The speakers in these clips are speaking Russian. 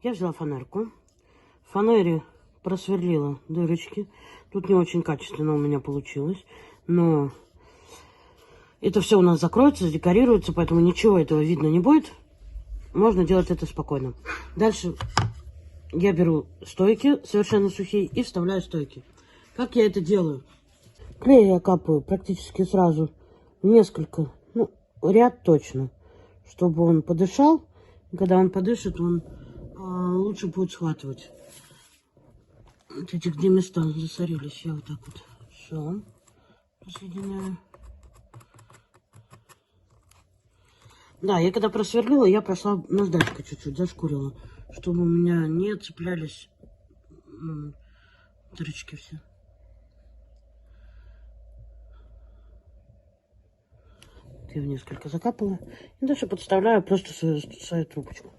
Я взяла фонарку. В фонаре просверлила дырочки. Тут не очень качественно у меня получилось. Но это все у нас закроется, задекорируется, поэтому ничего этого видно не будет. Можно делать это спокойно. Дальше я беру стойки совершенно сухие и вставляю стойки. Как я это делаю? Клей я капаю практически сразу. Несколько, ну, ряд точно. Чтобы он подышал. И когда он подышит, он лучше будет схватывать. Вот эти, где места засорились, я вот так вот все присоединяю. Да, я когда просверлила, я прошла наждачкой чуть-чуть, зашкурила, чтобы у меня не цеплялись дырочки все. Я в несколько закапала. И дальше подставляю просто свою трубочку.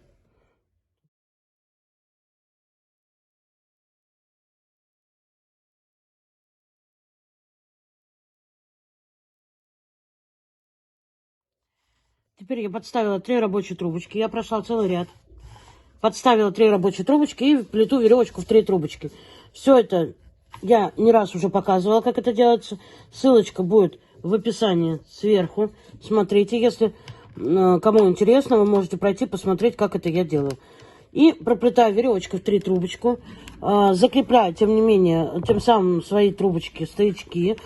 Теперь я подставила 3 рабочие трубочки. Я прошла целый ряд. Подставила 3 рабочие трубочки и плету веревочку в 3 трубочки. Все это я не раз уже показывала, как это делается. Ссылочка будет в описании сверху. Смотрите, если кому интересно, вы можете пройти посмотреть, как это я делаю. И проплетаю веревочку в 3 трубочку. Закрепляю, тем не менее, тем самым свои трубочки, стоячки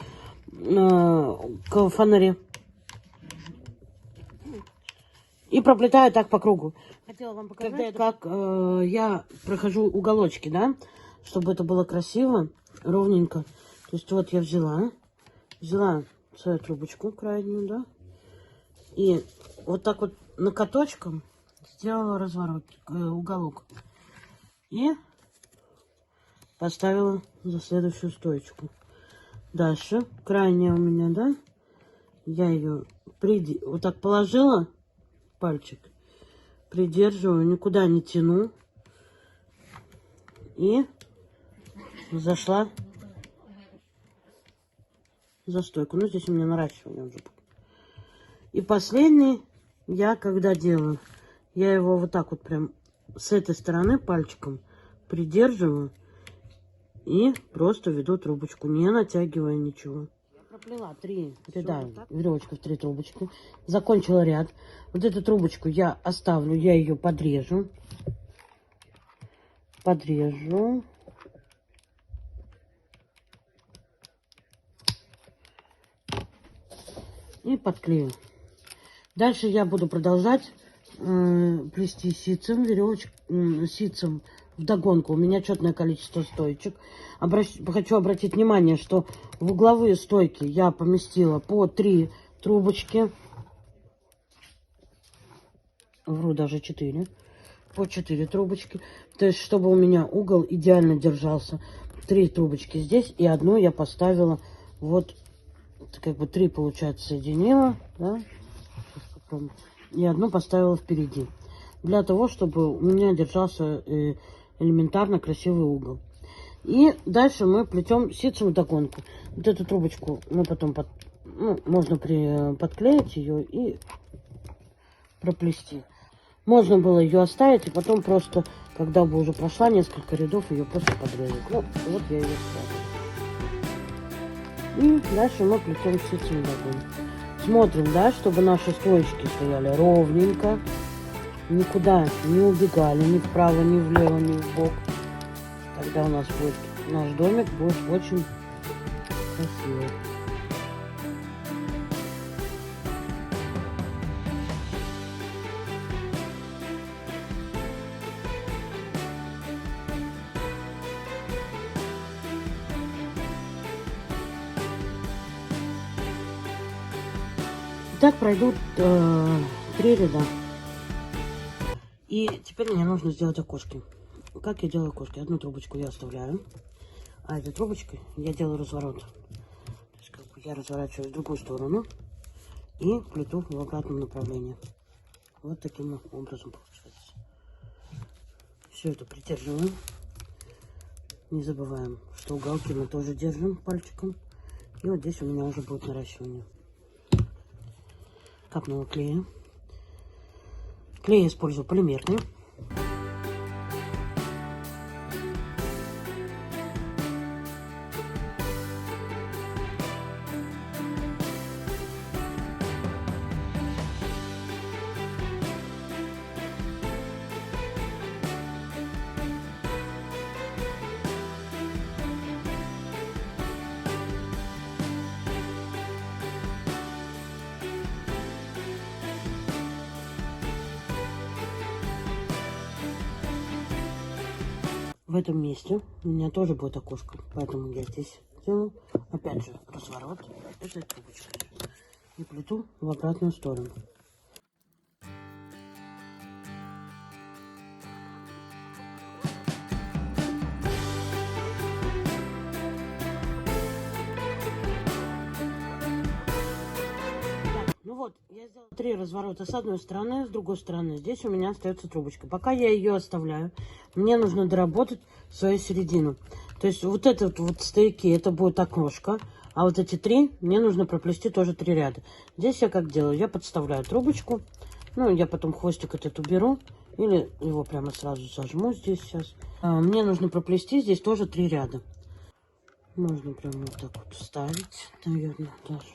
к фонаре. И проплетаю так по кругу. Хотела вам показать, как я прохожу уголочки, да, чтобы это было красиво, ровненько. То есть вот я взяла свою трубочку крайнюю, да, и вот так вот накаточком сделала разворот, уголок. И поставила за следующую стоечку. Дальше, крайняя у меня, да, я ее вот так положила, пальчик, придерживаю, никуда не тяну. И зашла за стойку. Ну, здесь у меня наращивание уже. И последний я когда делаю, я его вот так вот прям с этой стороны пальчиком придерживаю и просто веду трубочку, не натягивая ничего. Проплела 3 ряда, веревочка в 3 трубочки, закончила ряд. Вот эту трубочку я оставлю, я ее подрежу и подклею. Дальше я буду продолжать плести ситцем, ситцем вдогонку. У меня четное количество стоечек. Хочу обратить внимание, что в угловые стойки я поместила по 3 трубочки. Вру, даже 4. По 4 трубочки. То есть, чтобы у меня угол идеально держался. 3 трубочки здесь и одну я поставила. Вот, как бы 3, получается, соединила. Да? И одну поставила впереди. Для того, чтобы у меня держался элементарно красивый угол. И дальше мы плетем ситцем вдогонку. Вот эту трубочку мы потом можно подклеить ее и проплести. Можно было ее оставить и потом просто, когда бы уже прошла несколько рядов, ее просто подрезать. Ну, вот я ее ставлю. И дальше мы плетем ситцем вдогонку. Смотрим, да, чтобы наши стоечки стояли ровненько. Никуда не убегали, ни вправо, ни влево, ни вбок. Тогда у нас будет, наш домик будет очень красивый. Так пройдут 3 ряда. И теперь мне нужно сделать окошки. Как я делаю окошки? Одну трубочку я оставляю, а этой трубочкой я делаю разворот. То есть, как бы я разворачиваю в другую сторону и плету в обратном направлении. Вот таким образом получается. Все это придерживаем. Не забываем, что уголки мы тоже держим пальчиком. И вот здесь у меня уже будет наращивание. Капнула клея. Клей я использую полимерный. в этом месте у меня тоже будет окошко, поэтому я здесь делаю, опять же, разворот этой трубочкой и плету в обратную сторону. Ну вот, я сделала 3 разворота с одной стороны, с другой стороны. Здесь у меня остается трубочка. Пока я ее оставляю, мне нужно доработать свою середину. То есть вот этот вот стояки, это будет окошко. А вот эти 3, мне нужно проплести тоже 3 ряда. Здесь я как делаю? Я подставляю трубочку. Ну, я потом хвостик этот уберу. Или его прямо сразу сожму здесь сейчас. Мне нужно проплести здесь тоже 3 ряда. Можно прямо вот так вот вставить, наверное, даже.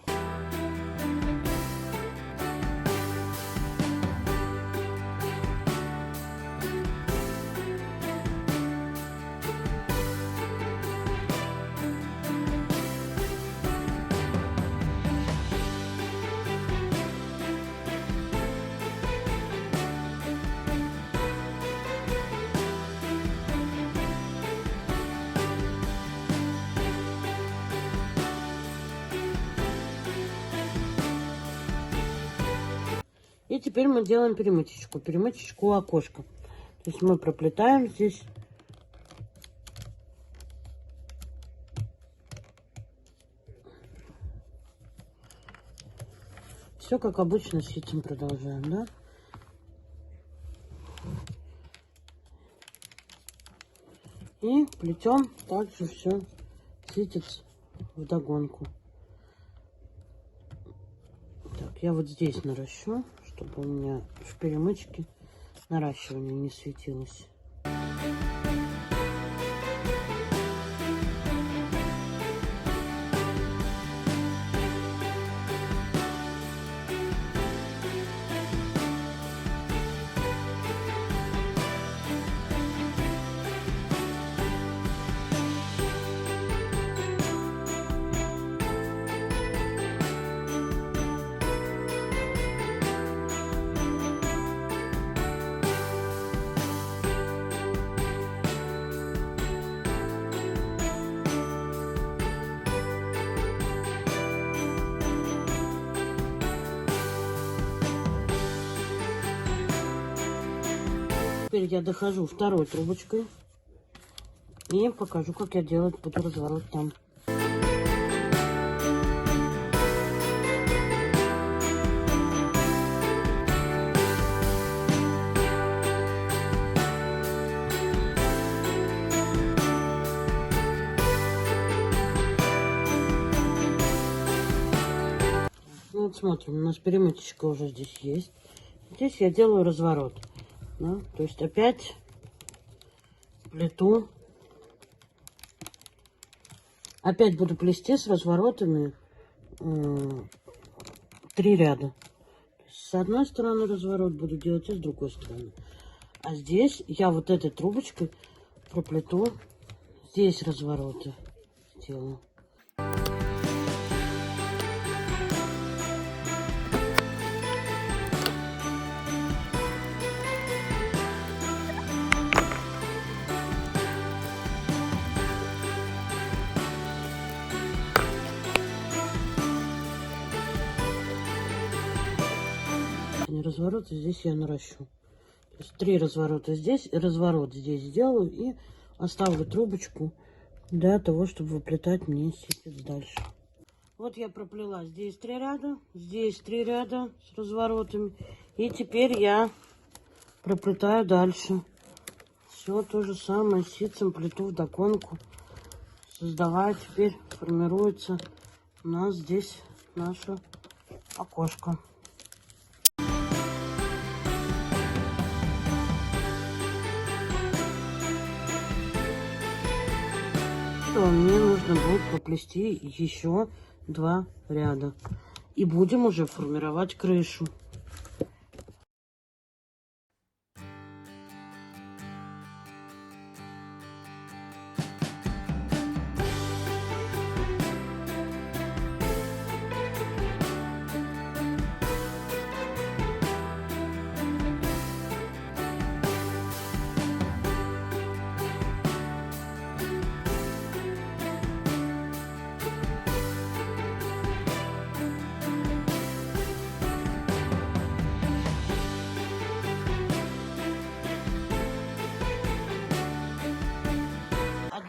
И теперь мы делаем перемычечку окошка. То есть мы проплетаем здесь все как обычно, с этим продолжаем, да? И плетем также все ситец вдогонку. Так, я вот здесь наращу, чтобы у меня в перемычке наращивание не светилось. Теперь я дохожу второй трубочкой и покажу, как я делать буду разворот там. Ну вот смотрим, у нас перемычечка уже здесь есть. Здесь я делаю разворот. Да? То есть опять плету. Опять буду плести с разворотами 3 ряда. С одной стороны разворот буду делать и с другой стороны. А здесь я вот этой трубочкой проплету. Здесь развороты сделаю. Развороты здесь я наращу. То есть 3 разворота здесь, разворот здесь сделаю и оставлю трубочку для того, чтобы выплетать мне ситец дальше. Вот я проплела здесь 3 ряда, здесь 3 ряда с разворотами. И теперь я проплетаю дальше. Все то же самое, ситцем плету вдогонку. Создавая, теперь формируется у нас здесь наше окошко. Мне нужно будет проплести еще 2 ряда. И будем уже формировать крышу.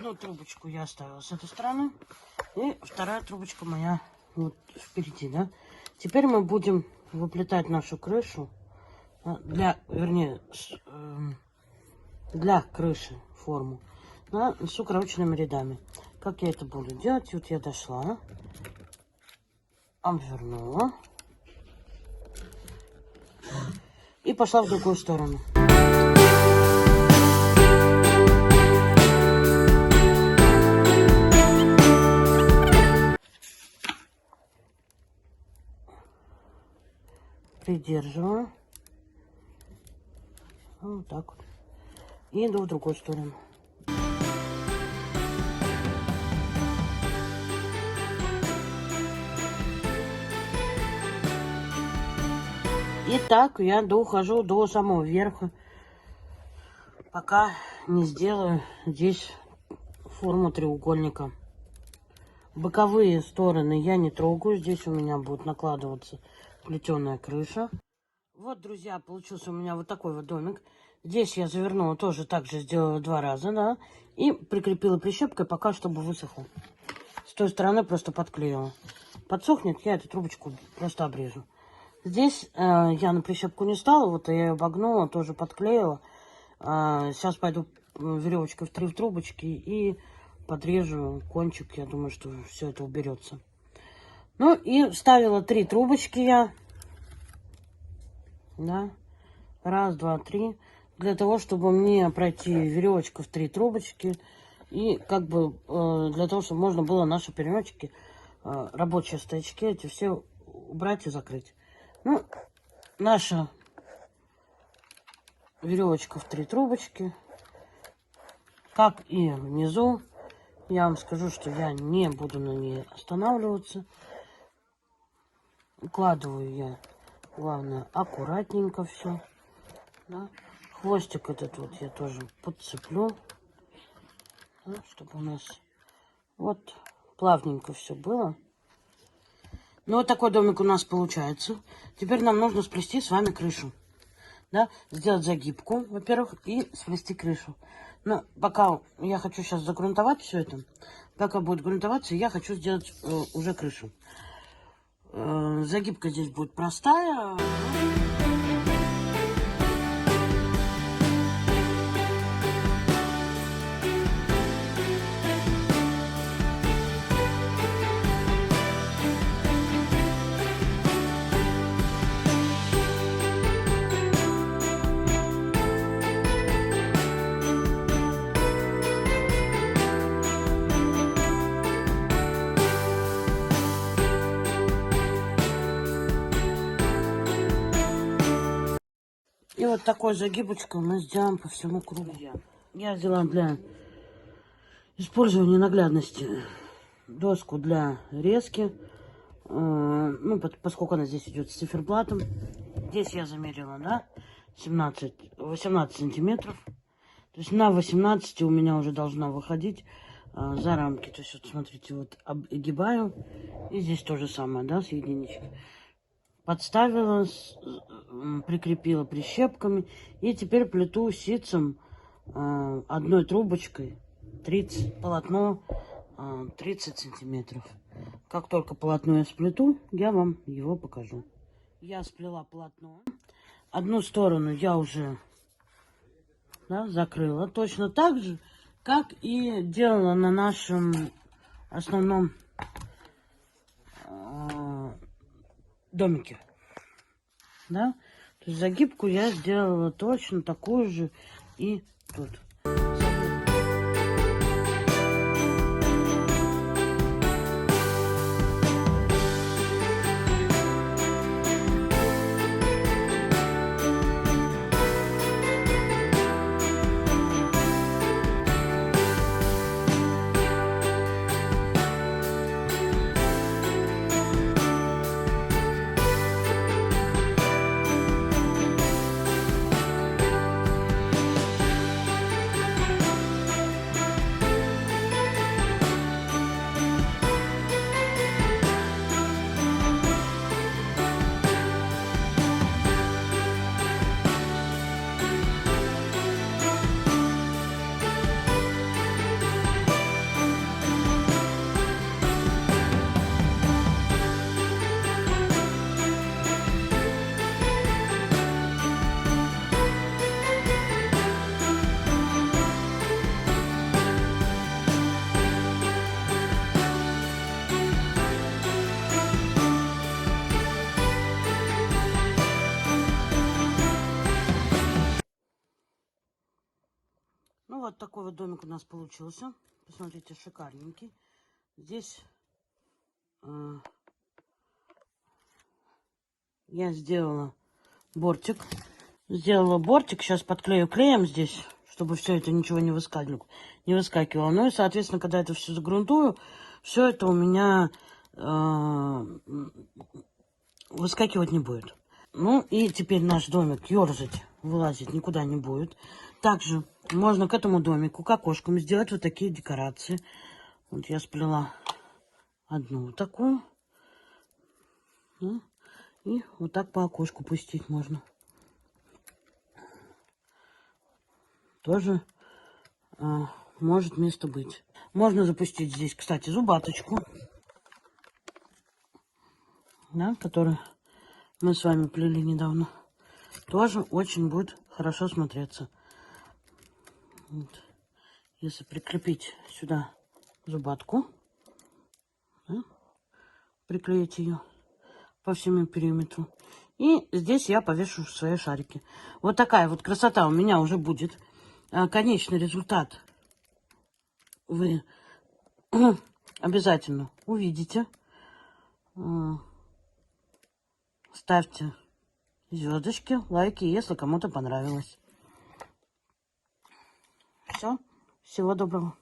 одну трубочку я оставила с этой стороны. И вторая трубочка моя вот впереди, да. Теперь мы будем выплетать нашу крышу. Вернее, для крыши форму. Да, с укороченными рядами. Как я это буду делать? Вот я дошла. Обвернула. И пошла в другую сторону. Придерживаю. Вот так вот. И иду в другую сторону. И так я дохожу до самого верха, пока не сделаю здесь форму треугольника. Боковые стороны я не трогаю. Здесь у меня будет накладываться плетеная крыша. Вот, друзья, получился у меня вот такой вот домик. Здесь я завернула, тоже так же сделала 2 раза, да. И прикрепила прищепкой, пока чтобы высохло. С той стороны просто подклеила. Подсохнет, я эту трубочку просто обрежу. Здесь я на прищепку не стала, вот я ее обогнула, тоже подклеила. Сейчас пойду веревочкой в 3 трубочки и подрежу кончик. Я думаю, что все это уберется. Ну и вставила 3 трубочки я. Да. 1, 2, 3. Для того, чтобы мне пройти веревочку в 3 трубочки. И как бы для того, чтобы можно было наши перемычки, рабочие стоячки эти все убрать и закрыть. Ну, наша веревочка в 3 трубочки. Как и внизу. Я вам скажу, что я не буду на ней останавливаться. Укладываю я, главное, аккуратненько все. Да. Хвостик этот вот я тоже подцеплю. Да, чтобы у нас вот плавненько все было. Ну, вот такой домик у нас получается. Теперь нам нужно сплести с вами крышу. Да? Сделать загибку, во-первых, и сплести крышу. Но пока я хочу сейчас загрунтовать все это. Пока будет грунтоваться, я хочу сделать уже крышу. Загибка здесь будет простая. И вот такой загибочкой мы сделаем по всему кругу. Я взяла для использования наглядности доску для резки. Ну, поскольку она здесь идет с циферблатом. Здесь я замерила, да, 18 сантиметров. То есть на 18 у меня уже должна выходить за рамки. То есть вот смотрите, вот огибаю. И здесь то же самое, да, с единичкой. Подставила, прикрепила прищепками. И теперь плету ситцем одной трубочкой полотно 30 сантиметров. Как только полотно я сплету, я вам его покажу. Я сплела полотно. Одну сторону я уже, да, закрыла. Точно так же, как и делала на нашем основном домике. Да? То есть загибку я сделала точно такую же и тут. Ну, вот такой вот домик у нас получился. Посмотрите, шикарненький. Здесь я сделала бортик. Сейчас подклею клеем здесь, чтобы все это ничего не выскакивало. Ну и, соответственно, когда это все загрунтую, все это у меня выскакивать не будет. Ну и теперь наш домик ерзать, вылазить никуда не будет. Также можно к этому домику, к окошкам, сделать вот такие декорации. Вот я сплела одну такую. И вот так по окошку пустить можно. Тоже может место быть. Можно запустить здесь, кстати, зубаточку, да, которую мы с вами плели недавно. Тоже очень будет хорошо смотреться. Вот. Если прикрепить сюда зубатку, да, приклеить ее по всему периметру. И здесь я повешу свои шарики. Вот такая вот красота у меня уже будет. Конечный результат вы обязательно увидите. Ставьте звездочки, лайки, если кому-то понравилось. Все, всего доброго.